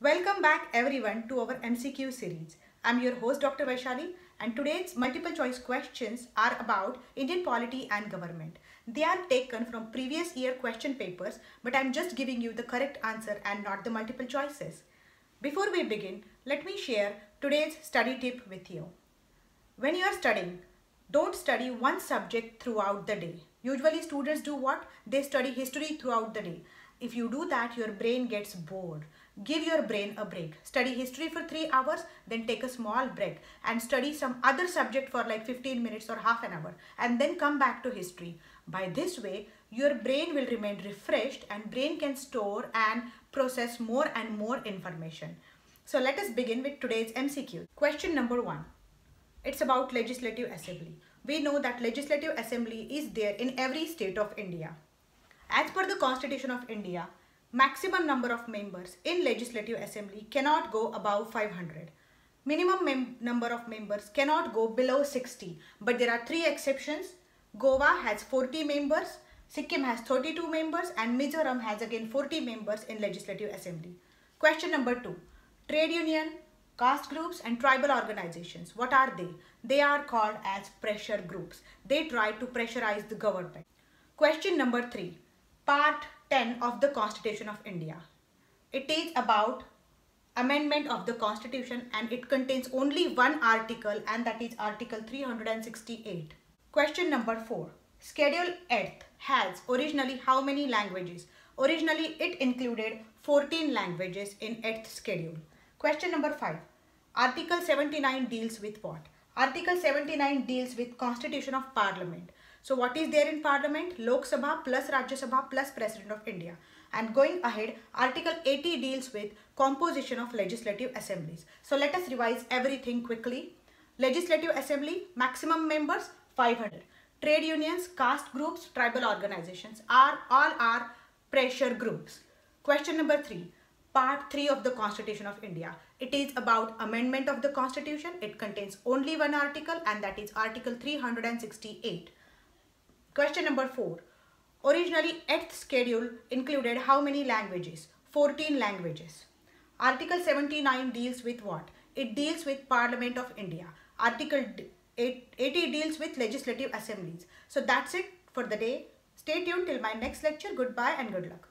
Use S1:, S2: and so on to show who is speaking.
S1: Welcome back everyone to our MCQ series. I'm your host Dr. Vaishali and today's multiple choice questions are about Indian polity and government. They are taken from previous year question papers, but I'm just giving you the correct answer and not the multiple choices. Before we begin, let me share today's study tip with you. When you are studying, don't study one subject throughout the day. Usually students do what? They study history throughout the day. If you do that, your brain gets bored. Give your brain a break. Study history for 3 hours, then take a small break and study some other subject for like 15 minutes or half an hour and then come back to history. By this way, your brain will remain refreshed and brain can store and process more and more information. So let us begin with today's MCQ. Question number 1. It's about Legislative Assembly. We know that Legislative Assembly is there in every state of India. As per the Constitution of India, maximum number of members in Legislative Assembly cannot go above 500. Minimum number of members cannot go below 60. But there are 3 exceptions. Goa has 40 members, Sikkim has 32 members and Mizoram has again 40 members in Legislative Assembly. Question number 2. Trade union, caste groups and tribal organizations. What are they? They are called as pressure groups. They try to pressurize the government. Question number 3. Part 10 of the Constitution of India. It is about amendment of the Constitution and it contains only one article and that is Article 368. Question number 4. Schedule 8 has originally how many languages? Originally it included 14 languages in 8th schedule. Question number 5. Article 79 deals with what? Article 79 deals with Constitution of Parliament. So what is there in Parliament? Lok Sabha plus Rajya Sabha plus President of India. And going ahead, Article 80 deals with composition of legislative assemblies. So let us revise everything quickly. Legislative Assembly, maximum members 500. Trade unions, caste groups, tribal organizations all are pressure groups. Question number 3. Part 3 of the Constitution of India. It is about amendment of the Constitution. It contains only one article and that is Article 368. Question number 4. Originally 8th schedule included how many languages? 14 languages. Article 79 deals with what? It deals with Parliament of India. Article 80 deals with legislative assemblies. So that's it for the day. Stay tuned till my next lecture. Goodbye and good luck.